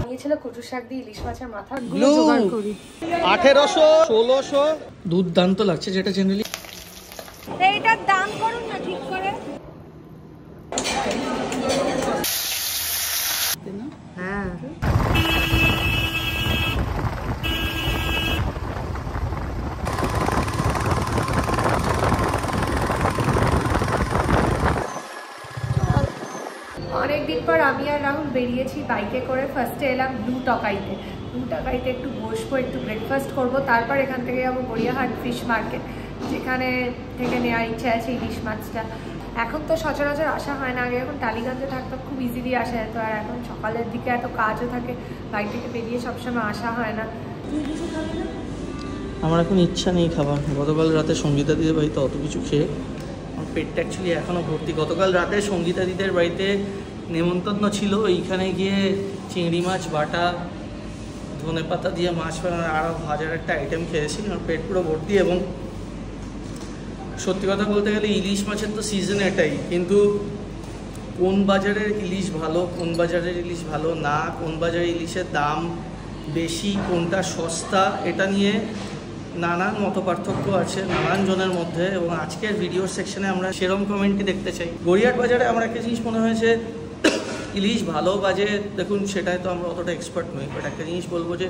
বানিয়েছিল কচু শাক দিয়ে ইলিশ মাছের মাথা গুলো জোগাড় করি। 1800 1600 দুর্দান্ত লাগছে যেটা জেনারেলি। এইটার দাম করুন না ঠিক করে। হ্যাঁ অনেকদিন পর আমি আর রাহুল বেরিয়েছি বাইকে করে। ফার্স্টে এলাম ব্লু টকাইতে একটু বসবো, একটু ব্রেকফাস্ট করবো, তারপর এখান থেকে যাবো গড়িয়াহাট ফিশ মার্কেট, যেখানে থেকে নেওয়ার ইচ্ছা আছে ইলিশ মাছটা। এখন তো সচরাচর আসা হয় না, আগে এখন টালিগঞ্জে থাকতো খুব ইজিলি আসা যেত, আর এখন সকালের দিকে এত কাজও থাকে, বাইক থেকে বেরিয়ে সবসময় আসা হয় না। আমার এখন ইচ্ছা নেই খাবার। গতকাল রাতে সঙ্গীতা দিদির বাড়িতে অত কিছু খেয়ে আমার পেটটা অ্যাকচুয়ালি এখনও ভর্তি। গতকাল রাতে সঙ্গীতা দিদির বাড়িতে নেমন্তন্ন ছিল, এইখানে গিয়ে চিংড়ি মাছ বাটা, ধনে পাতা দিয়ে মাছ আরও হাজার একটা আইটেম খেয়েছি, আমার পেট পুরো ভর্তি। এবং সত্যি কথা বলতে গেলে ইলিশ মাছের তো সিজন এটাই, কিন্তু কোন বাজারের ইলিশ ভালো, কোন বাজারের ইলিশ ভালো না, কোন বাজারের ইলিশের দাম বেশি, কোনটা সস্তা, এটা নিয়ে নানান মত পার্থক্য আছে নানান জনের মধ্যে। এবং আজকের ভিডিও সেকশনে আমরা সেরকম কমেন্টই দেখতে চাই। গড়িয়াহাট বাজারে আমার একটা জিনিস মনে হয়েছে, ইলিশ ভালো বাজে, দেখুন সেটাই তো আমরা অতটা এক্সপার্ট নই, বাট একটা জিনিস বলবো যে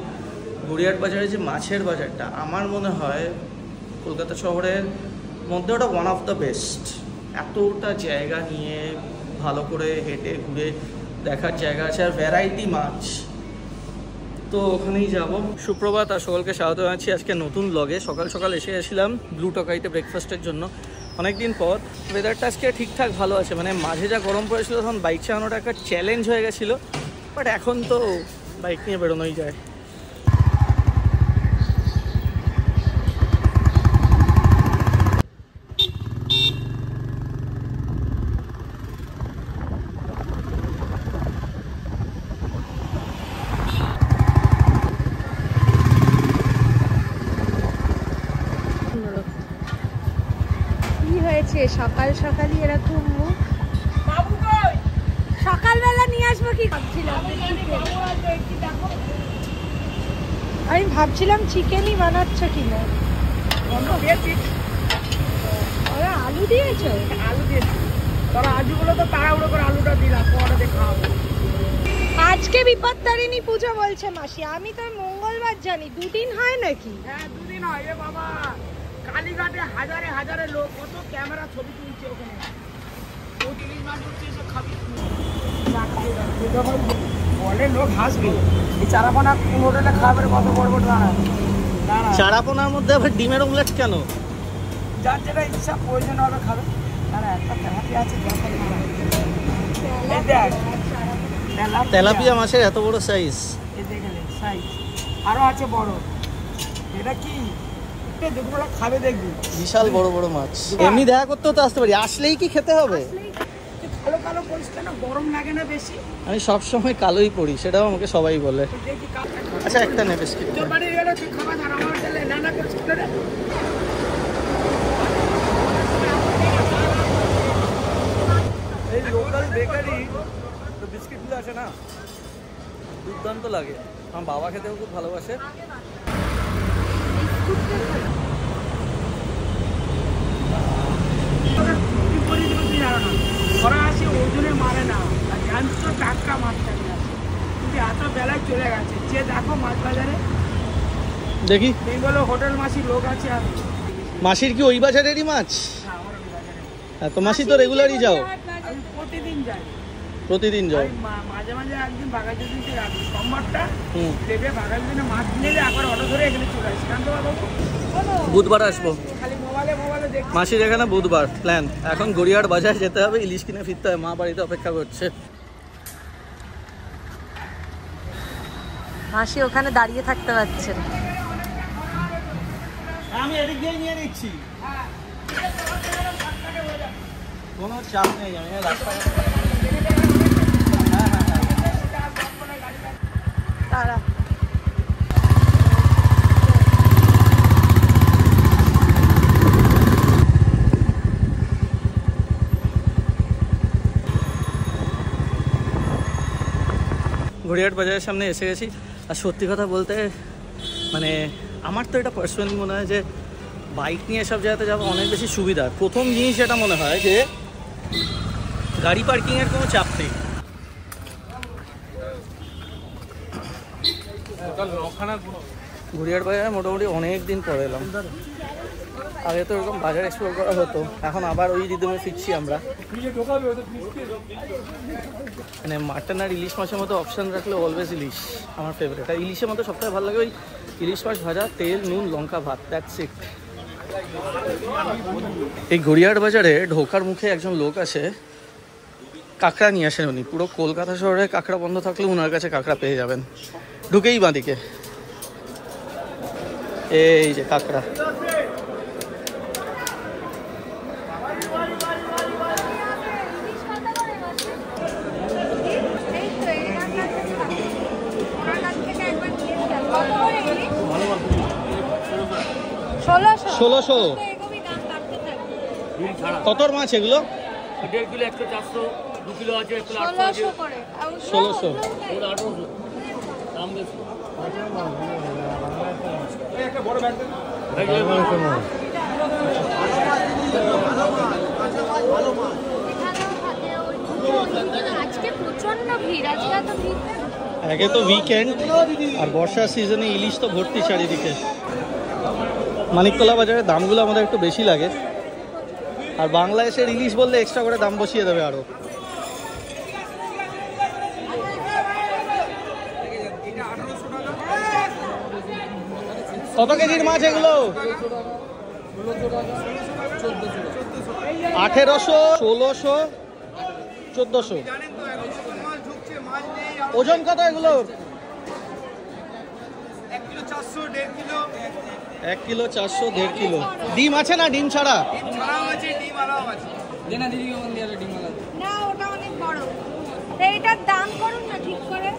গড়িয়াহাট বাজারে যে মাছের বাজারটা, আমার মনে হয় কলকাতা শহরের মধ্যে ওটা ওয়ান অফ দ্য বেস্ট। এতটা জায়গা নিয়ে ভালো করে হেঁটে ঘুরে দেখার জায়গা আছে, আর ভ্যারাইটি মাছ, তো ওখানেই যাব। সুপ্রভাত আর সকলকে স্বাগত জানাচ্ছি আজকে নতুন ব্লগে। সকাল সকাল এসে গেছিলাম ব্লু টকাইতে ব্রেকফাস্টের জন্য অনেকদিন পর। ওয়েদারটা আজকে ঠিকঠাক ভালো আছে, মানে মাঝে যা গরম পড়েছিল তখন বাইক চালানোটা একটা চ্যালেঞ্জ হয়ে গেছিলো, বাট এখন তো বাইক নিয়ে বেরোনোই যায়। সকাল সকালই এরকম মুখ, সকালবেলা নিয়ে আসবো কি ভাবছিলাম। আমি ভাবছিলাম চিকেনই বানাচ্ছ কিনা। ওরা আলু দিয়েছো? আলু দিয়েছি, তোরা আজগুলো তো তাড়াহুড়ো করে আলুটা দিলাম, পরে দেখা হবে। আজকে বিপত্তারিণী পুজো বলছে মাসি, আমি তো মঙ্গলবার জানি, দুদিন হয় নাকি? হ্যাঁ দুদিন হয় রে বাবা। কালীঘাটে হাজারে হাজারে লোক, কত ক্যামেরা ছবি তুলছে ওখানে, বলে লোক হাসবে। এই চারাপোনা কোন হোটেলে খাবে, কত বড় বড় দাঁড়ায়। চারাপোনার মধ্যে আবার ডিমের অমলেট কেন? যার যেটা ইচ্ছা প্রয়োজন হবে খাবে। দাঁড়া একটা তেলাপিয়া আছে, তেলাপিয়া মাছের এত বড় সাইজ, দেখলে সাইজ আরো আছে বড়। এটা কি খাবে দেখবি, বিশাল বড় বড় মাছ। এমনি দেখা করতেও তো আসতে পারি, আসলেই কি খেতে হবে? কালো কালো পরিষ্কার না, গরম লাগে না বেশি? আমি সবসময় কালোই পড়ি, সেটাও আমাকে সবাই বলে। আচ্ছা একটা নে বিস্কিট। এই লোকাল বেকারি তো বিস্কিটগুলো আছে না, দুর্দান্ত লাগে। আমার বাবা খেতেও খুব ভালোবাসে। ওরা আসে ওজনে মারে না, জ্যান্ত টাটকা মাছটা নিয়ে আসে, কিন্তু এত বেলায় চলে গেছে। যে দেখো মাছ বাজারে দেখি বেঙ্গল হোটেল মাসির লোক আছে। আর মাসির কি ওই বাজারেরই মাছ? হ্যাঁ তো মাসি তো রেগুলারই যাও? আমি প্রতিদিন যাই। প্রতিদিন যাও? মাঝে মাঝে একদিন বাগাজ দিন সোমবারটা লেবে বাগাজ দিনে মাছ নিলে একবার অটো ধরে এখানে চলে আসি। কারণ বুধবার আসবো, খালি মোবাইলে দেখি। মাসির এখানে বুধবার প্ল্যান। এখন গড়িয়াহাট বাজার যেতে হবে, ইলিশ কিনে ফিরতে হবে, মা বাড়িতে অপেক্ষা করছে। মাসি ওখানে দাঁড়িয়ে থাকতে পারছে না। আমি এদিক দিয়ে নিয়ে নিচ্ছি, কোনো চাপ নেই। আমি রাস্তায় তারা গড়িয়াহাট বাজারের সামনে এসে গেছি। আর সত্যি কথা বলতে মানে আমার তো এটা পার্সোনালি মনে হয় যে বাইক নিয়ে সব জায়গাতে যাওয়া অনেক বেশি সুবিধা। প্রথম জিনিস এটা মনে হয় যে গাড়ি পার্কিংয়ের কোনো চাপ নেই। গড়িয়াহাট বাজারে মোটামুটি অনেক দিন পরে এলাম। আগে তো এরকম বাজার এক্সপ্লোর করা হতো, এখন আবার ওই রিদমে ফিরছি আমরা। মানে মাটন আর ইলিশ মাছের মতো অপশান রাখলে অলওয়েজ ইলিশ আমার ফেভারিট। আর ইলিশের মতো সবথেকে ভালো লাগে ওই ইলিশ মাছ ভাজা, তেল, নুন, লঙ্কা, ভাত, দ্যাটস ইট। এই গড়িয়াহাট বাজারে ঢোকার মুখে একজন লোক আসে, কাঁকড়া নিয়ে আসেন উনি। পুরো কলকাতা শহরে কাঁকড়া বন্ধ থাকলেও ওনার কাছে কাঁকড়া পেয়ে যাবেন। ঢুকেই বাঁদিকে এই যে কাঁকড়া। ষোলোশো। কতর মাছ এগুলো? 1.5 কিলো, 100, 400, 2 কিলো আছে, 800 আছে, 1600। দাম বেশি। আজকে প্রচন্ড ভিড়, আজকে এত ভিড়। একে তো উইকেন্ড আর বর্ষার সিজনে ইলিশ তো ভর্তি চারিদিকে। মানিকতলা বাজারের দামগুলো আমাদের একটু বেশি লাগে, আর বাংলাদেশের ইলিশ বললে এক্সট্রা করে দাম বসিয়ে দেবে আরো। কত কেজির মাছ এগুলো? 1800, 1600, 1400। ওজন কত এগুলোর? 1 কিলো 400, 1.5 কিলো। 1 kilo 400, 1.5 kilo. ডিম আছে না ডিম ছাড়া? না, ওটা অনেক বড়। এইটার দাম করুন না ঠিক করে।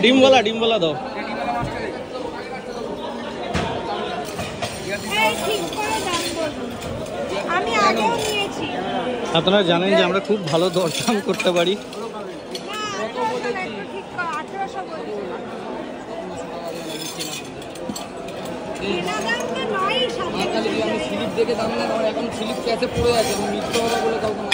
ডিমওয়ালা দাও। ঠিক করে দাম বলুন, আমি আগেও নিয়েছি। আপনারা জানেন যে আমরা খুব ভালো দরদাম করতে পারি। আমি স্লিপ দেখে দাম নেই, আমার এখন স্লিপ ক্যাশে পড়ে আছে, আমি মিথ্যে কথা বলে কাউকে না।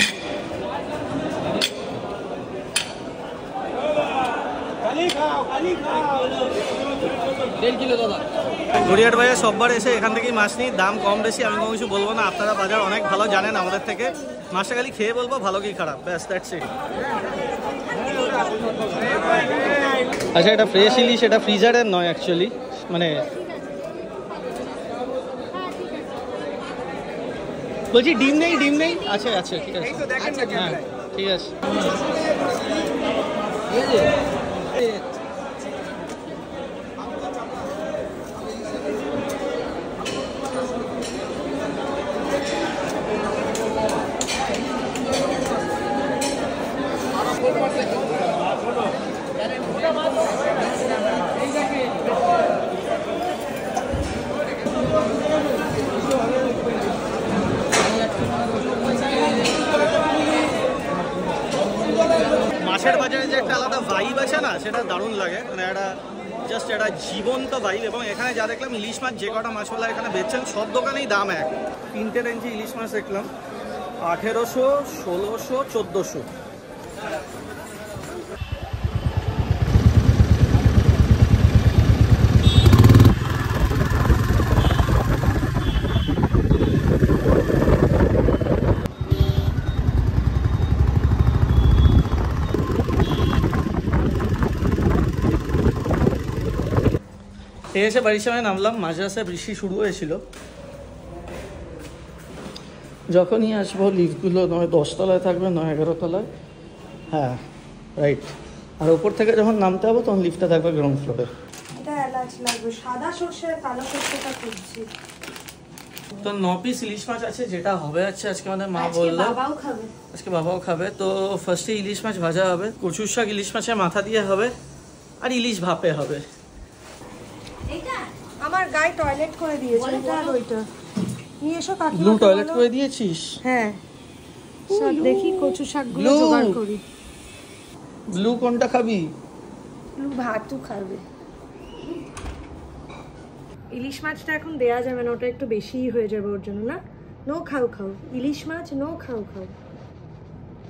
গড়িয়াহাট বাজার সববার এসে এখান থেকেই মাছ নিই। দাম কম বেশি আমি কোনো কিছু বলবো না, আপনারা বাজার অনেক ভালো জানেন আমাদের থেকে। মাছটা খালি খেয়ে বলবো ভালো কি খারাপ, ব্যাস দ্যাটস ইট। আচ্ছা, এটা ফ্রেশ ইলিশ, এটা ফ্রিজারের নয় অ্যাকচুয়ালি, মানে বলছি ডিম নেই। আচ্ছা ঠিক আছে, হ্যাঁ ঠিক আছে। মাছের বাজারে যে একটা আলাদা ভাইব আছে না, সেটা দারুণ লাগে। মানে একটা জাস্ট একটা জীবন্ত ভাইব। এবং এখানে যা দেখলাম ইলিশ মাছ, যে কটা মাছওয়ালা এখানে বেচছেন সব দোকানেই দাম এক। 3টে রেঞ্জে ইলিশ মাছ দেখলাম, 1800, 1600, 1400। এসে বাড়ির সামনে নামলাম, মাঝে রাস্তায় বৃষ্টি শুরু হয়েছিল। যখনই আসবো লিফটগুলো নয় 10 তলায় থাকবে, নয় 11 তলায়। হ্যাঁ রাইট। আর ওপর থেকে যখন নামতে হবে তখন লিফটটা থাকবে গ্রাউন্ড ফ্লোরে। এটা এলাচ লাগবে, সাদা সর্ষে কালো সর্ষেটা খুঁজছি। তো 9 পিস ইলিশ মাছ আছে, যেটা হবে আজকে আমাদের মা বললো আজকে বাবাও খাবে। তো ফার্স্টে ইলিশ মাছ ভাজা হবে, কচুর শাক ইলিশ মাছের মাথা দিয়ে হবে, আর ইলিশ ভাপে হবে। আমার গায়ে টয়লেট করে দিয়েছে, এটা আর ওইটা নিয়ে এসো কাকিমা। ব্লু টয়লেট করে দিয়েছিস? হ্যাঁ। সব দেখি কচু শাকগুলো জোগাড় করি। ব্লু কোনটা খাবি? ব্লু ভাতও খাবে। ইলিশ মাছটা এখন দেয়া যাবে না, ওটা একটু বেশিই হয়ে যাবে ওর জন্য। না নো খাও খাও ইলিশ মাছ, নো খাও খাও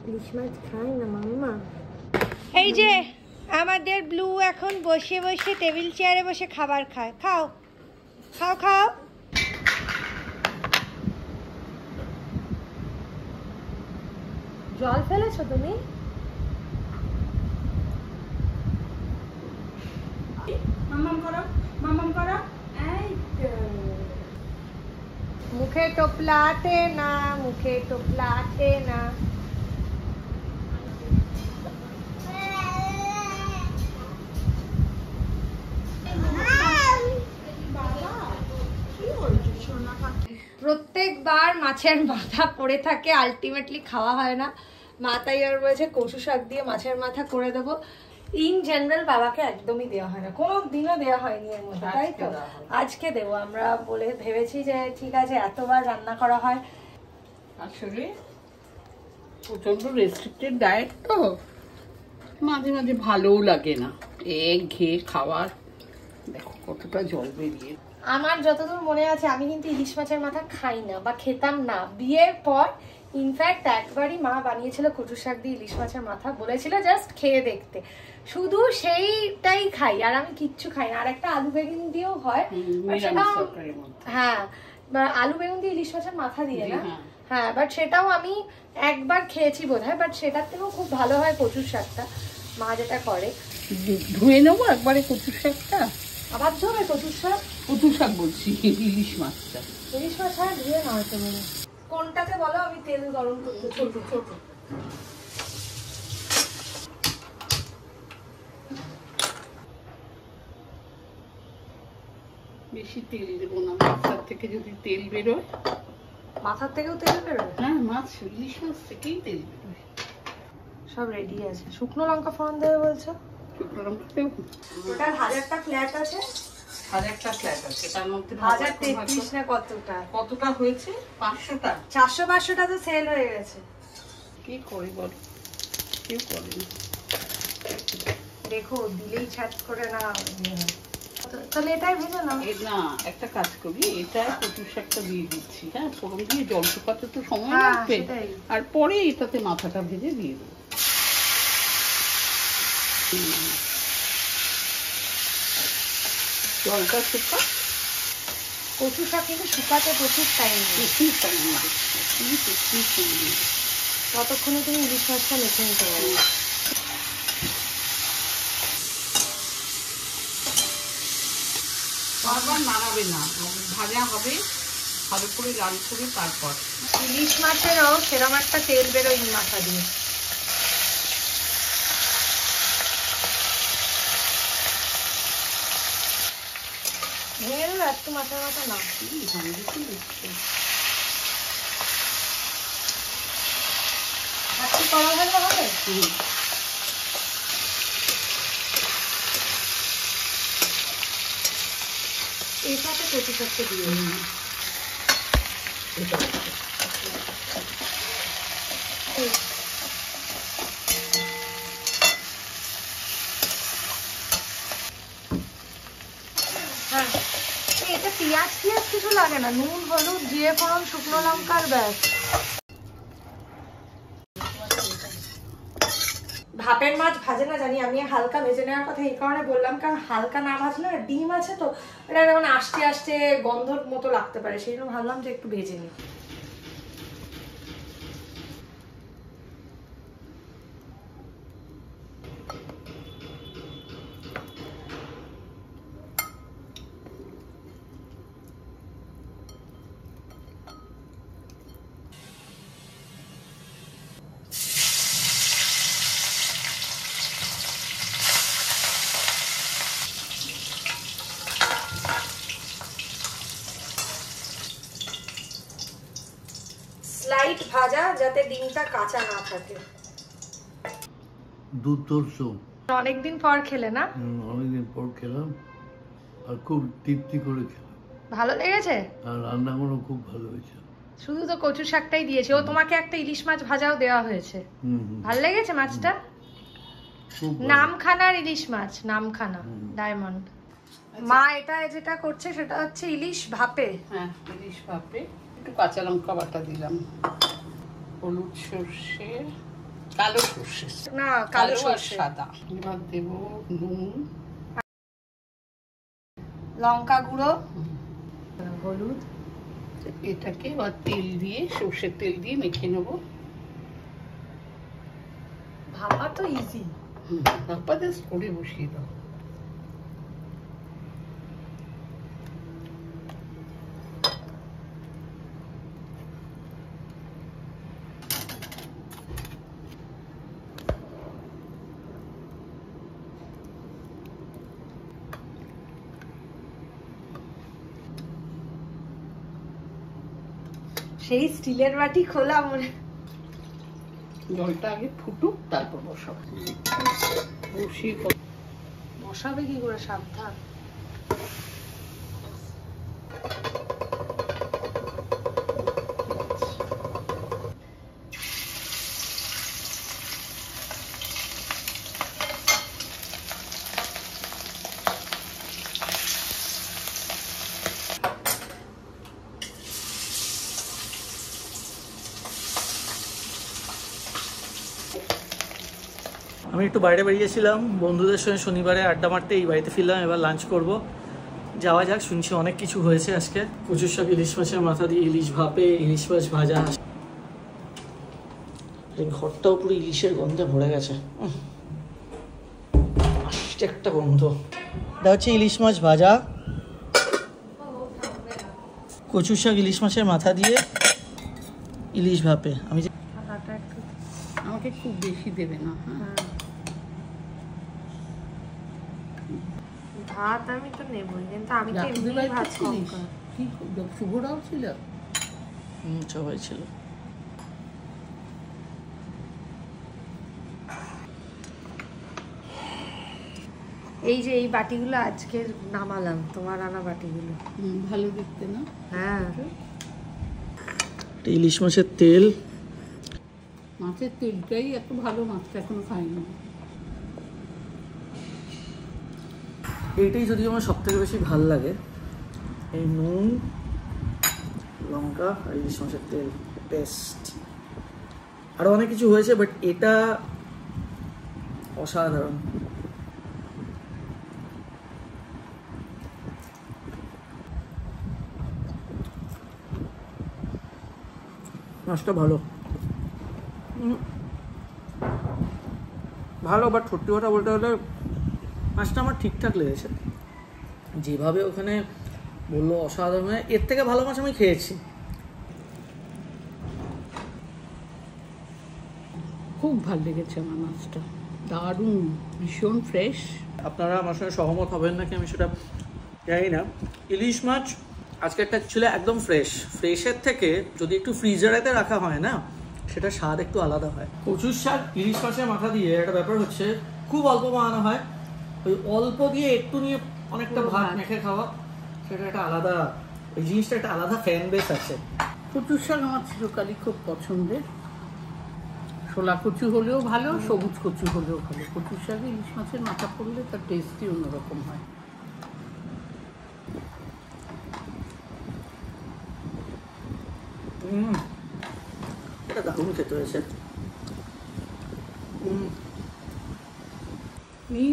ইলিশ মাছ খাই না মাম্মা। এই যে আমাদের ব্লু এখন বসে বসে টেবিল চেয়ারে বসে খাবার খায়। খাও খাও খাও। জল ফেলেছো তুমি? মাম্মাম করো, মাম্মাম করো। মুখে টোপলাতে না, মুখে টোপলাতে না। প্রত্যেকবার মাছের মাথা পড়ে থাকে, আলটিমেটলি খাওয়া হয় না। মা তাই আর বলেছে কচু শাক দিয়ে মাছের মাথা করে দেবো। ইন জেনারেল বাবাকে একদমই দেওয়া হয় না, কোনো দিনও দেওয়া হয়নি এর মধ্যে, তাই তো আজকে দেবো। আমরা বলে ভেবেছি যে ঠিক আছে, এতবার রান্না করা হয়। আসলে প্রচন্ড রেস্ট্রিক্টেড ডায়েট তো, মাঝে মাঝে ভালোও লাগে না ঘেয়ে খাওয়ার। দেখো কতটা জল বেরিয়ে। আমার যতদূর মনে আছে আমি কিন্তু ইলিশ মাছের মাথা খাই না বা খেতাম না বিয়ের পর। ইনফ্যাক্ট একবারই মা বানিয়েছিল কচু শাক দিয়ে ইলিশ মাছের মাথা, বলেছিল জাস্ট খেয়ে দেখতে, শুধু সেইটাই খাই আর আমি কিচ্ছু খাই না। আর একটা আলু বেগুন দিয়েও হয়, হ্যাঁ আলু বেগুন দিয়ে ইলিশ মাছের মাথা দিয়ে না, হ্যাঁ বাট সেটাও আমি একবার খেয়েছি বোধহয়, বাট সেটার থেকেও খুব ভালো হয় কচুর শাকটা মা যেটা করে। ধুয়ে নেবো একবারে কচুর শাকটা, আবার ধোবে কচুর শাক? কচু শাক বলছি, ইলিশ মাছটা। ইলিশ মাছ হ্যাঁ ধুয়ে না হয়তো। কোনটাতে বলো, আমি তেল গরম করতে। ছোট ছোট বেশি তেল দেবো না, মাথার থেকে যদি তেল বেরোয়। মাথার থেকেও তেল বেরোয়? হ্যাঁ মাছ, ইলিশ মাছ থেকেই তেল বেরোয়। সব রেডি আছে। শুকনো লঙ্কা ফোড়ন দেবে বলছো? শুকনো লঙ্কা দেবো। টোটাল 1000টা ফ্ল্যাট আছে। 1000টা ফ্ল্যাট আছে, তার মধ্যে 1033 না কতটা? কতটা হয়েছে? 500টা। 400-500টা তো সেল হয়ে গেছে। কি করে বল, কেউ করে না। দেখো দিলেই ছাট করে না। তাহলে এটাই ভেজে নাও। না একটা কাজ করি, এটা কচু শাকটা দিয়ে দিচ্ছি, হ্যাঁ ফোড়ন দিয়ে জল শুকাতে তো সময় হ্যাঁ, লাগবে, সেটাই। আর পরে এটাতে মাথাটা ভেজে দিয়ে দেবো। জলটা শুকা, কচু শাক কিন্তু শুকাতে প্রচুর টাইম নেই। ততক্ষণে তুমি ইলিশ মাছটা মেখে নিতে পারো। বারবার নাড়াবে না, ভাজা হবে ভালো করে লাল করে, তারপর ইলিশ মাছেরও সেরকম একটা তেল বেরোয় মাথা দিয়ে। ভেঙে দেবে একটু মাছের মাথা না? একটু কড়া হলে হবে। এর সাথে কচু শাকটা দিয়ে হ্যাঁ, এটা পেঁয়াজ কিছু লাগে না, নুন হলুদ জিরে ফোড়ন শুকনো লঙ্কার ব্যাস। ভাপের মাছ ভাজে না জানি, আমি হালকা ভেজে নেওয়ার কথা এই কারণে বললাম, কারণ হালকা না ভাজলে ডিম আছে তো এটা যেমন আস্তে আস্তে গন্ধর মতো লাগতে পারে, সেই জন্য ভাবলাম যে একটু ভেজে নিই। স্লাইট ভাজা যাতে ডিমটা কাঁচা না থাকে। দুর্ধর্ষ, অনেকদিন পর খেলে না? অনেকদিন পর খেলাম আর খুব তৃপ্তি করে খেলাম। ভালো লেগেছে? আর রান্নাগুলো খুব ভালো হয়েছে। শুধু তো কচু শাকটাই দিয়েছে। ও তোমাকে একটা ইলিশ মাছ ভাজাও দেওয়া হয়েছে, ভাল লেগেছে মাছটা? নামখানার ইলিশ মাছ, নামখানা ডায়মন্ড। মা এটা যেটা করছে সেটা হচ্ছে ইলিশ ভাপে। হ্যাঁ, ইলিশ ভাপে একটু কাঁচা লঙ্কা বাটা দিলাম, হলুদ সর্ষে, কালো সর্ষে না, কালো আর সাদা। এবার দেবো নুন, লঙ্কা গুঁড়ো, হলুদ। এটাকে এবার তেল দিয়ে, সর্ষের তেল দিয়ে মেখে নেবো। ভাপা তো ইজি, ভাপা জাস্ট করে বসিয়ে দাও। সেই স্টিলের বাটি খোলা মনে। জলটা আগে ফুটুক, তারপর বসাবো। বসাবে কি করে, সাবধান। আমি একটু বাইরে বেরিয়েছিলাম বন্ধুদের সঙ্গে, শনিবারে আড্ডা মারতে এই বাড়িতে ফিরলাম। এবার লাঞ্চ করব, যাওয়া যাক। শুনছি অনেক কিছু হয়েছে আজকে। কচুর শাক, ইলিশ মাছের মাথা দিয়ে ইলিশ ভাপে, ইলিশ মাছ ভাজা। এই ঘরটাও পুরো ইলিশের গন্ধে ভরে গেছে, আসছে একটা গন্ধ। এটা হচ্ছে ইলিশ মাছ ভাজা, কচুর শাক, ইলিশ মাছের মাথা দিয়ে ইলিশ ভাপে। আমি আমাকে খুব বেশি দেবে না। হ্যাঁ, ভাত আমি তো নেবই, কিন্তু আমি তো এমনি ভাত কম খাই। কি শুভরাও ছিল? সবাই ছিল। এই যে এই বাটিগুলো আজকে নামালাম, তোমার আনা বাটিগুলো। ভালো দেখতে না? হ্যাঁ, ইলিশ মাছের তেল, মাছের তেলটাই এত ভালো, মাছটা এখনো খাইনি। এইটাই যদি আমার সব থেকে বেশি ভাল লাগে, এই নুন, লঙ্কা আর ইলিশ মাছের তেল, বেস্ট। আরও অনেক কিছু হয়েছে, বাট এটা অসাধারণ। মাছটা ভালো ভালো, বাট সত্যি কথা বলতে হলে মাছটা আমার ঠিকঠাক লেগেছে। যেভাবে ওখানে বললো অসাধারণ, এর থেকে ভালো মাছ আমি খেয়েছি। খুব ভালো লেগেছে আমার মাছটা, দারুণ, ভীষণ ফ্রেশ। আপনারা আমার সঙ্গে সহমত হবেন নাকি আমি সেটা জানি না। ইলিশ মাছ আজকেরটা ছিল একদম ফ্রেশ। ফ্রেশের থেকে যদি একটু ফ্রিজারেতে রাখা হয় না, সেটা স্বাদ একটু আলাদা হয়। কচুর শাক ইলিশ মাছের মাথা দিয়ে একটা ব্যাপার হচ্ছে, খুব অল্প বানানো হয়, ওই অল্প দিয়ে একটু নিয়ে অনেকটা ভাত মেখে খাওয়া, সেটা একটা আলাদা, ওই জিনিসটা একটা আলাদা ফ্যান বেস আছে। কচুর শাক আমার চিরকালই খুব পছন্দের। শোলা কচু হলেও ভালো, সবুজ কচু হলেও ভালো। কচুর শাকে ইলিশ মাছের মাথা পড়লে তার টেস্টই অন্যরকম হয়। এটা দারুণ খেতে হয়েছে।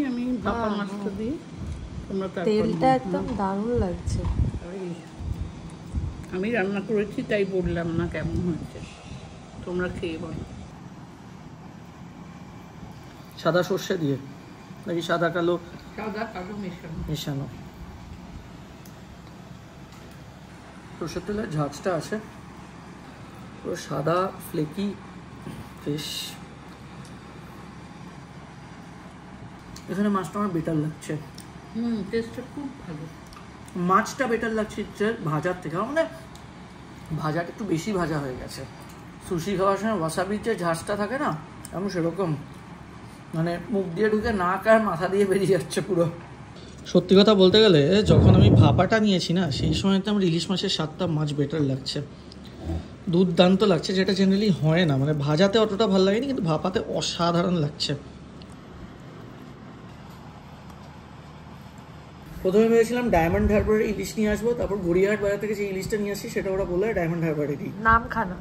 আমি ভাপা মাছটা দিই, তোমরা তেলটা একদম দারুণ লাগছে। আমি রান্না করেছি তাই বললাম না কেমন হয়েছে, তোমরা খেয়ে বলো। সাদা সর্ষে দিয়ে নাকি সাদা কালো? সাদা কালো মেশানো। মেশানো। সর্ষের তেলের ঝাঁঝটা আছে, পুরো সাদা ফ্লেকি ফিশ। এখানে মাছটা আমার বেটার লাগছে। টেস্টটা খুব ভালো। মাছটা বেটার লাগছে ভাজার থেকে। মানে ভাজাটা একটু বেশি ভাজা হয়ে গেছে। সুশি খাওয়ার সময় ওয়াসাবির যে ঝাঁঝটা থাকে না, আমি সেরকম মানে মুখ দিয়ে ঢুকে নাক আর মাথা দিয়ে বেরিয়ে যাচ্ছে পুরো। সত্যি কথা বলতে গেলে যখন আমি ভাপাটা নিয়েছি না, সেই সময়তে আমার ইলিশ মাছের স্বাদটা মাছ বেটার লাগছে। দুর্দান্ত লাগছে, যেটা জেনারেলি হয় না, মানে ভাজাতে অতটা ভালো লাগেনি কিন্তু ভাপাতে অসাধারণ লাগছে। প্রথমে ভেবেছিলাম ডায়মন্ড হারবারের ইলিশ নিয়ে আসবো, তারপর গড়িয়াহাট বাজার থেকে যে ইলিশটা নিয়ে আসি সেটা ওরা বলে ডায়মন্ড হারবারে দিই। নাম খানা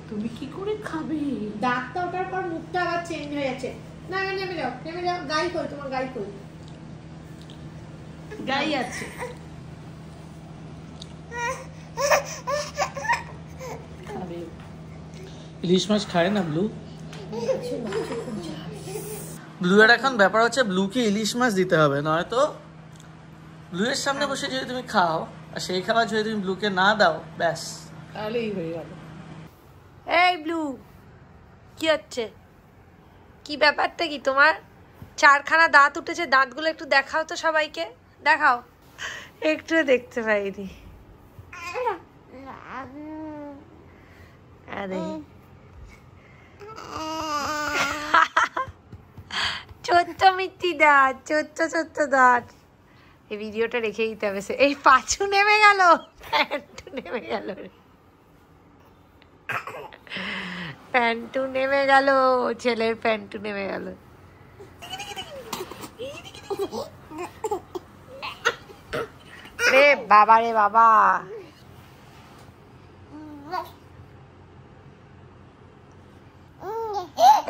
তুমি কি করে খাবে? দাঁতটা ওঠার পর মুখটা আবার চেঞ্জ হয়ে যাচ্ছে। না নেমে যাও, নেমে যাও। গাই কই তোমার? গাই কই? গাই আছে। খাবে। ইলিশ মাছ খায় না ব্লু। ব্লু এর এখন ব্যাপার হচ্ছে ব্লুকে ইলিশ মাছ দিতে হবে, নয়তো ব্লু এর সামনে বসে যদি তুমি খাও আর সেই খাবার যদি তুমি ব্লুকে না দাও ব্যাস তাহলেই হয়ে গেল। এই ব্লু, কি হচ্ছে? কি ব্যাপারটা কি তোমার? 4খানা দাঁত উঠেছে, দাঁতগুলো একটু দেখাও তো সবাইকে, দেখাও। একটু দেখতে পাইনি। আরে ছোট্ট মিষ্টি দাঁত, ছোট্ট দাঁত। এই ভিডিওটা রেখে দিতে হবে। এই পাঁচু নেমে গেল, প্যান্টু নেমে গেল, প্যান্টু নেমে গেল, ছেলের প্যান্টু নেমে গেল। রে বাবা, রে বাবা।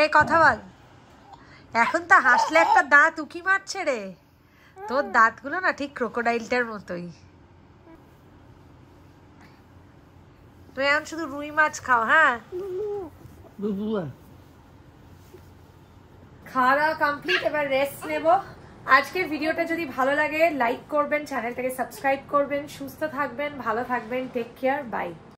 এই কথা বল। এখন তো হাসলে একটা দাঁত উকি মারছে রে। তোর দাঁতগুলো না ঠিক ক্রোকোডাইলটার মতোই। তুই এখন শুধু রুই মাছ খাও। হ্যাঁ, খাওয়া দাওয়া কমপ্লিট, এবার রেস্ট নেব। আজকের ভিডিওটা যদি ভালো লাগে লাইক করবেন, চ্যানেলটাকে সাবস্ক্রাইব করবেন। সুস্থ থাকবেন, ভালো থাকবেন, টেক কেয়ার, বাই।